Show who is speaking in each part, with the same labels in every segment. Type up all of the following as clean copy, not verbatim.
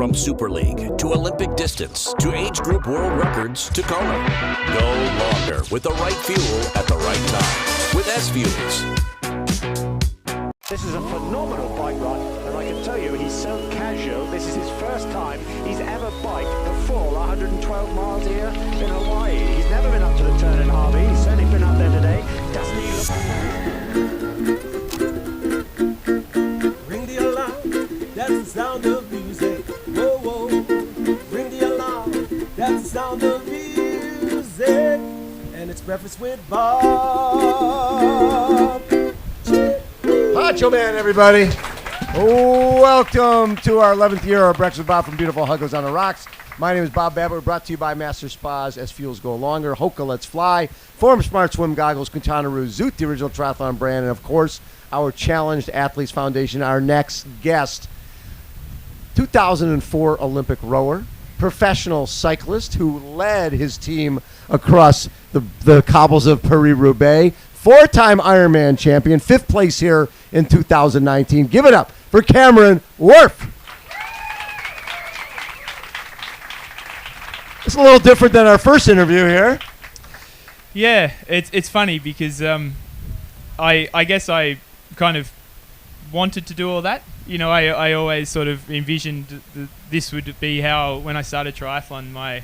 Speaker 1: From Super League to Olympic distance to age group world records to Kona. Go longer with the right fuel at the right time with SFuels.
Speaker 2: This is a phenomenal bike ride, and I can tell you he's so casual. This is his first time he's ever biked the full 112 miles here in Hawaii. He's never been up to the turn in Harvey. He's certainly been up there today. Doesn't he look...
Speaker 3: Ring the alarm, that's the sound of music. Whoa, whoa. Ring the alarm, that's the sound of music. And it's Breakfast with Bob.
Speaker 4: Macho Man, everybody. Welcome to our 11th year of Breakfast with Bob from beautiful Huggles on the Rocks. My name is Bob Babbitt. We're brought to you by Master Spas, SFuels Go Longer, HOKA Let's Fly, Form Smart Swim Goggles, Quintanaroo, Zoot, the original triathlon brand, and of course, our Challenged Athletes Foundation. Our next guest, 2004 Olympic rower, professional cyclist who led his team across the cobbles of Paris-Roubaix, four-time Ironman champion, fifth place here in 2019. Give it up for Cameron Wurf. It's a little different than our first interview here.
Speaker 5: Yeah, it's funny because I guess I kind of wanted to do all that. You know, I always sort of envisioned this would be how, when I started triathlon,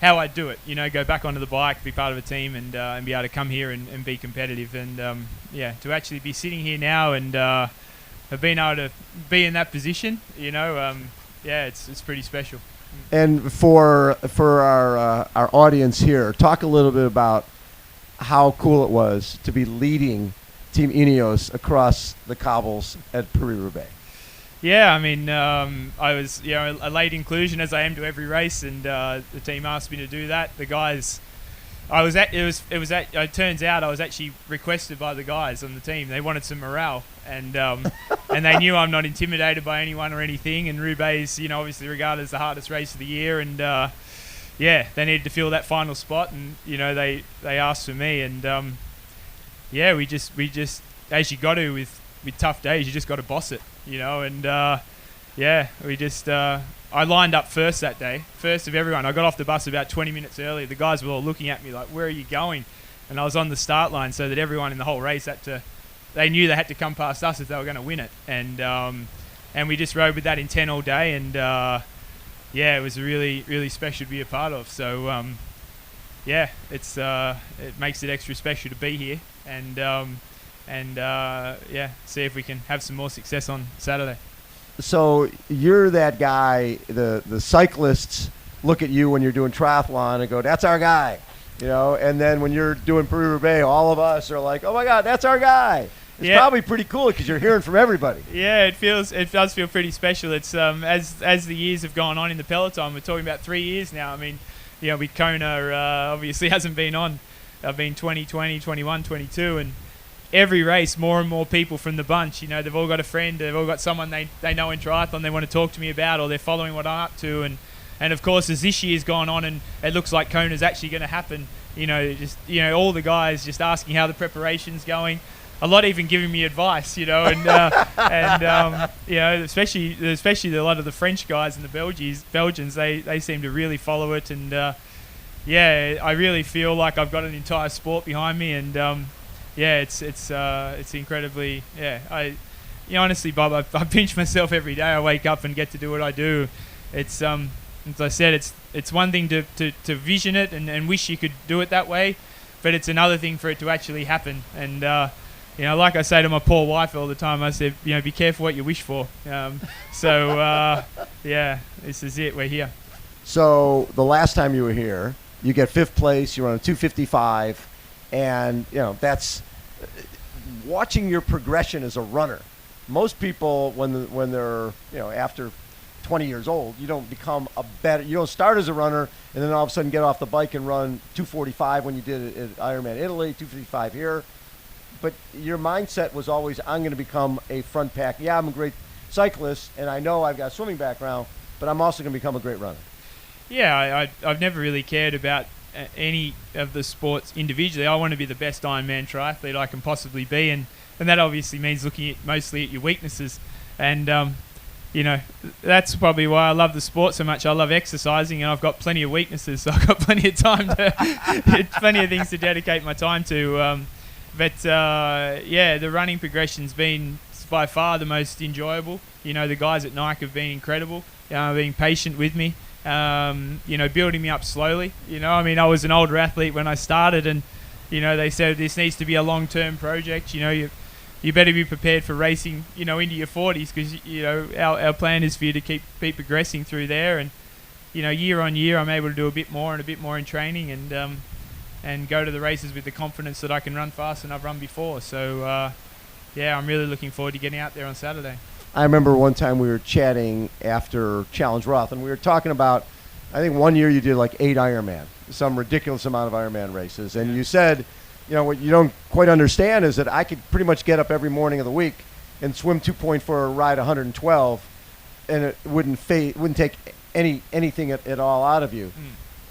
Speaker 5: how I'd do it. You know, go back onto the bike, be part of a team, and be able to come here and be competitive. And yeah, to actually be sitting here now and have been able to be in that position, you know, yeah, it's pretty special.
Speaker 4: And for our audience here, talk a little bit about how cool it was to be leading Team Ineos across the cobbles at Paris-Roubaix.
Speaker 5: Yeah, I mean, I was, you know, a late inclusion as I am to every race, and the team asked me to do that. The guys, it turns out I was actually requested by the guys on the team. They wanted some morale, and and they knew I'm not intimidated by anyone or anything. And Roubaix is, you know, obviously regarded as the hardest race of the year, and yeah, they needed to fill that final spot, and you know, they asked for me, and yeah, we just as you got to with tough days, you just got to boss it, you know, and yeah, we just I lined up first that day, first of everyone. I got off the bus about 20 minutes early. The guys were all looking at me like, where are you going? And I was on the start line so that everyone in the whole race they knew they had to come past us if they were going to win it, and we just rode with that intent all day, and yeah, it was really, really special to be a part of. So yeah, it makes it extra special to be here, and yeah, see if we can have some more success on Saturday.
Speaker 4: So you're that guy, the cyclists look at you when you're doing triathlon and go, that's our guy, you know, and then when you're doing Paris-Roubaix, all of us are like, oh my God, that's our guy. It's probably pretty cool because you're hearing from everybody.
Speaker 5: Yeah, it does feel pretty special. It's as the years have gone on in the peloton, we're talking about 3 years now. I mean, you know, with Kona, obviously hasn't been on. I've been 2020, 21, 22, and every race, more and more people from the bunch, you know, they've all got a friend, they've all got someone they know in triathlon they want to talk to me about, or they're following what I'm up to, and of course as this year's gone on and it looks like Kona's actually going to happen, you know, just, you know, all the guys just asking how the preparation's going, a lot even giving me advice, you know, and you know, especially a lot of the French guys and the Belgians, they seem to really follow it, and yeah, I really feel like I've got an entire sport behind me, and yeah, it's incredibly, yeah. You know, honestly, Bob, I pinch myself every day. I wake up and get to do what I do. It's as I said, it's one thing to vision it and wish you could do it that way, but it's another thing for it to actually happen. And you know, like I say to my poor wife all the time, I said, you know, be careful what you wish for. So yeah, this is it. We're here.
Speaker 4: So the last time you were here, you get fifth place. You run a 2:55, and you know that's. Watching your progression as a runner, most people when they're, you know, after 20 years old, you don't start as a runner and then all of a sudden get off the bike and run 2:45 when you did it at Ironman Italy, 2:55 here. But your mindset was always, I'm going to become a front pack. Yeah, I'm a great cyclist and I know I've got a swimming background, but I'm also going to become a great runner.
Speaker 5: Yeah, I've never really cared about any of the sports individually. I want to be the best Ironman triathlete I can possibly be, and that obviously means looking mostly at your weaknesses. And that's probably why I love the sport so much. I love exercising, and I've got plenty of weaknesses, so I've got plenty of time plenty of things to dedicate my time to. The running progression's been by far the most enjoyable. The guys at Nike have been incredible, being patient with me, building me up slowly. I was an older athlete when I started, and they said this needs to be a long-term project. You better be prepared for racing, into your 40s, because our plan is for you to keep progressing through there, and year on year I'm able to do a bit more in training, and go to the races with the confidence that I can run faster than I've run before. So I'm really looking forward to getting out there on Saturday.
Speaker 4: I remember one time we were chatting after Challenge Roth, and we were talking about, I think one year you did like 8 Ironman, some ridiculous amount of Ironman races, and you said, what you don't quite understand is that I could pretty much get up every morning of the week and swim 2.4, ride 112, and it wouldn't take anything at all out of you.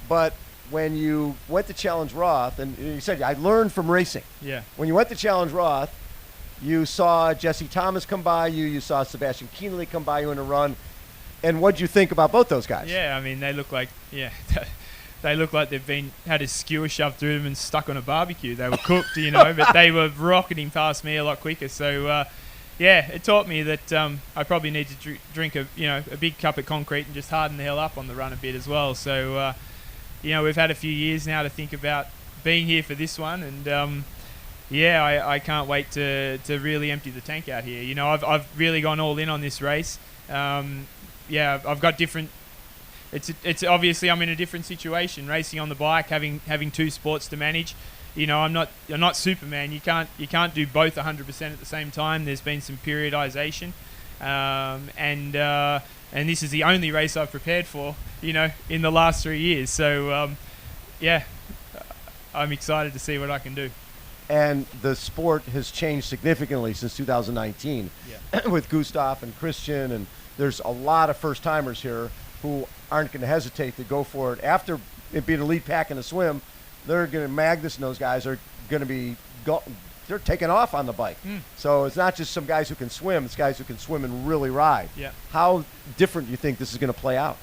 Speaker 4: But when you went to Challenge Roth, and you said, I learned from racing. Yeah. When you went to Challenge Roth, you saw Jesse Thomas come by you, you saw Sebastian Kienle come by you in a run, and what'd you think about both those guys?
Speaker 5: Yeah, they look like, they look like they've had a skewer shoved through them and stuck on a barbecue. They were cooked, but they were rocketing past me a lot quicker. So, it taught me that I probably need to drink a big cup of concrete and just harden the hell up on the run a bit as well. So, we've had a few years now to think about being here for this one, and I can't wait to really empty the tank out here. I've really gone all in on this race. I've got different. It's obviously I'm in a different situation, racing on the bike, having 2 sports to manage. I'm not Superman. You can't do both 100% at the same time. There's been some periodization, and this is the only race I've prepared for, in the last 3 years. So, I'm excited to see what I can do.
Speaker 4: And the sport has changed significantly since 2019 with Gustav and Christian, and there's a lot of first-timers here who aren't going to hesitate to go for it. After it being a lead pack in the swim, Magnus and those guys are going to be they're taking off on the bike. So it's not just some guys who can swim, it's guys who can swim and really ride. Yeah. How different do you think this is going to play out?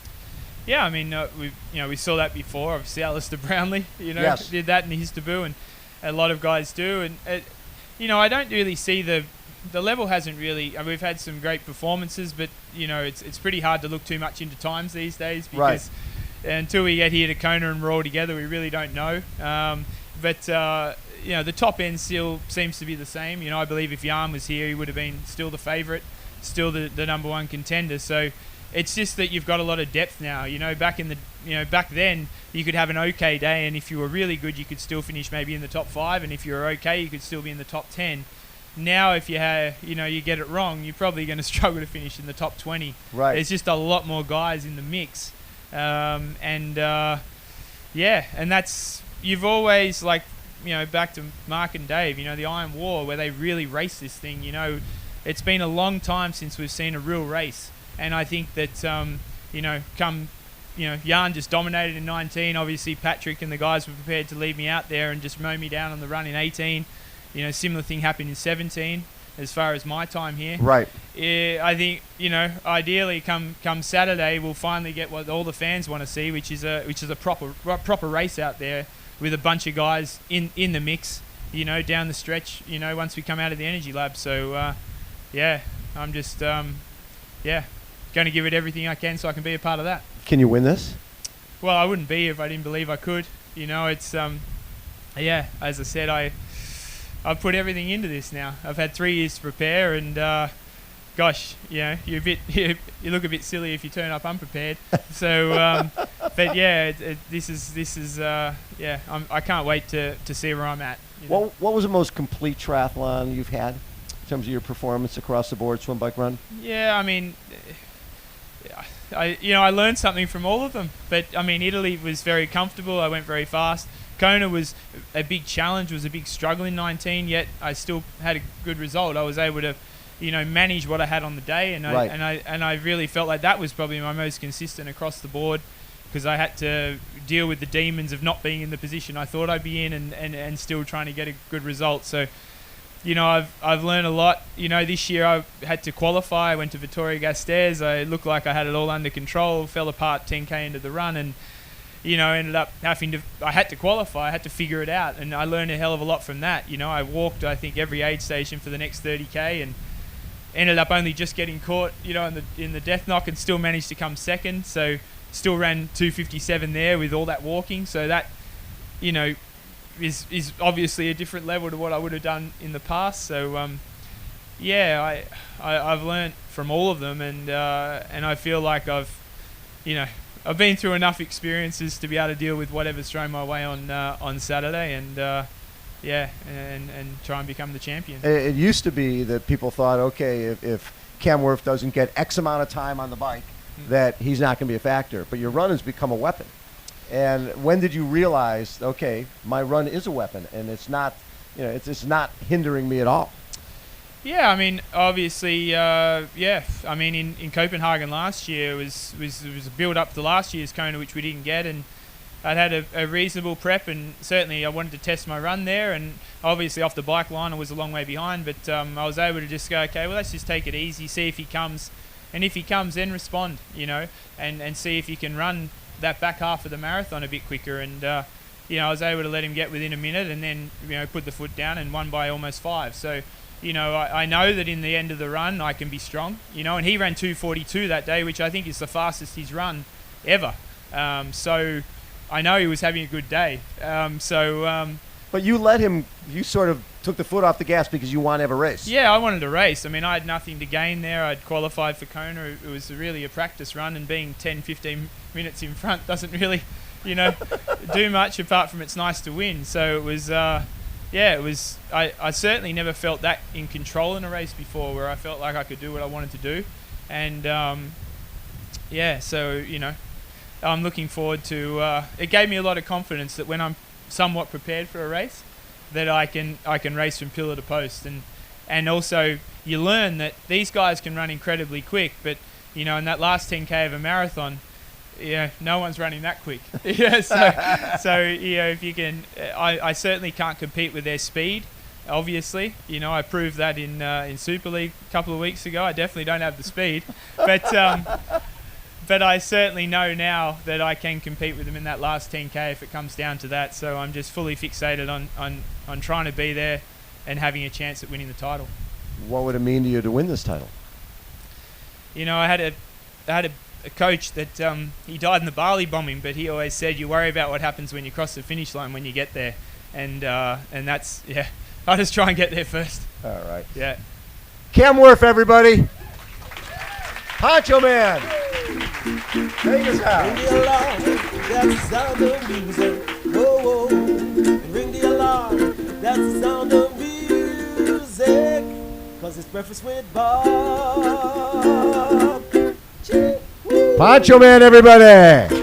Speaker 5: Yeah, we saw that before. Obviously, Alistair Brownlee, did that in his debut, and a lot of guys do. And I don't really see the level hasn't really. We've had some great performances, but it's pretty hard to look too much into times these days, because until we get here to Kona and we're all together, we really don't know. But the top end still seems to be the same. I believe if Jan was here, he would have been still the favourite, still the number one contender. So it's just that you've got a lot of depth now. Back then you could have an okay day, and if you were really good, you could still finish maybe in the top 5, and if you were okay, you could still be in the top 10. Now, if you you get it wrong, you're probably going to struggle to finish in the top 20. Right. There's just a lot more guys in the mix, and that's you've always back to Mark and Dave. The Iron War, where they really race this thing. It's been a long time since we've seen a real race, and I think that Jan just dominated in 19. Obviously, Patrick and the guys were prepared to leave me out there and just mow me down on the run in 18. Similar thing happened in 17 as far as my time here. Right. I think, ideally come Saturday, we'll finally get what all the fans want to see, which is a proper race out there with a bunch of guys in the mix, down the stretch, once we come out of the energy lab. So, I'm just, going to give it everything I can so I can be a part of that.
Speaker 4: Can you win this?
Speaker 5: Well, I wouldn't be if I didn't believe I could. It's, as I said, I've put everything into this now. I've had 3 years to prepare, and you look a bit silly if you turn up unprepared. So, this is I can't wait to see where I'm at.
Speaker 4: What was the most complete triathlon you've had in terms of your performance across the board, swim, bike, run?
Speaker 5: Yeah, I learned something from all of them. But Italy was very comfortable. I went very fast. Kona was a big challenge, was a big struggle in 19, yet I still had a good result. I was able to, manage what I had on the day, and I really felt like that was probably my most consistent across the board, because I had to deal with the demons of not being in the position I thought I'd be in, and still trying to get a good result. So, I've learned a lot. This year I had to qualify. I went to Vitoria-Gasteiz. I looked like I had it all under control. Fell apart 10k into the run, and ended up I had to qualify. I had to figure it out, and I learned a hell of a lot from that. I walked, I think, every aid station for the next 30k, and ended up only just getting caught, in the death knock, and still managed to come second. So still ran 2:57 there with all that walking. So that, is obviously a different level to what I would have done in the past. So I've learned from all of them, and I feel like I've been through enough experiences to be able to deal with whatever's thrown my way on Saturday, and try and become the champion.
Speaker 4: It used to be that people thought, okay, if Cam Wurf doesn't get X amount of time on the bike, that he's not going to be a factor. But your run has become a weapon. And when did you realize, okay, my run is a weapon, and it's not, it's not hindering me at all?
Speaker 5: Yeah, I mean, obviously, I mean, in Copenhagen last year it was a build up to last year's Kona, which we didn't get, and I'd had a reasonable prep, and certainly I wanted to test my run there, and obviously off the bike line I was a long way behind, but I was able to just go, okay, well, let's just take it easy, see if he comes, and if he comes, then respond, and see if you can run that back half of the marathon a bit quicker, and I was able to let him get within a minute, and then put the foot down and won by almost 5. So I know that in the end of the run I can be strong, and he ran 2:42 that day, which I think is the fastest he's run ever. So I know he was having a good day.
Speaker 4: But you let him. You sort of took the foot off the gas because you want to have a race.
Speaker 5: Yeah, I wanted to race. I mean, I had nothing to gain there. I'd qualified for Kona. It was really a practice run, and being 10, 15 minutes in front doesn't really, do much apart from it's nice to win. So it was, it was. I certainly never felt that in control in a race before, where I felt like I could do what I wanted to do, and so I'm looking forward to. It gave me a lot of confidence that when I'm somewhat prepared for a race, that I can race from pillar to post, and also you learn that these guys can run incredibly quick, but in that last 10k of a marathon, no one's running that quick. So if you can, I certainly can't compete with their speed. Obviously, I proved that in Super League a couple of weeks ago. I definitely don't have the speed, but I certainly know now that I can compete with them in that last 10k if it comes down to that. So I'm just fully fixated on trying to be there and having a chance at winning the title.
Speaker 4: What would it mean to you to win this title?
Speaker 5: I had a coach that he died in the Bali bombing, but he always said you worry about what happens when you cross the finish line when you get there, and that's I just try and get there first.
Speaker 4: All right.
Speaker 5: Yeah.
Speaker 4: Cam Wurf, everybody. Poncho Man. Take us out.
Speaker 3: Ring the alarm, that's the sound of music. Whoa, whoa. Ring the alarm, that's the sound of music. 'Cause it's breakfast with Bob.
Speaker 4: Poncho Man, everybody.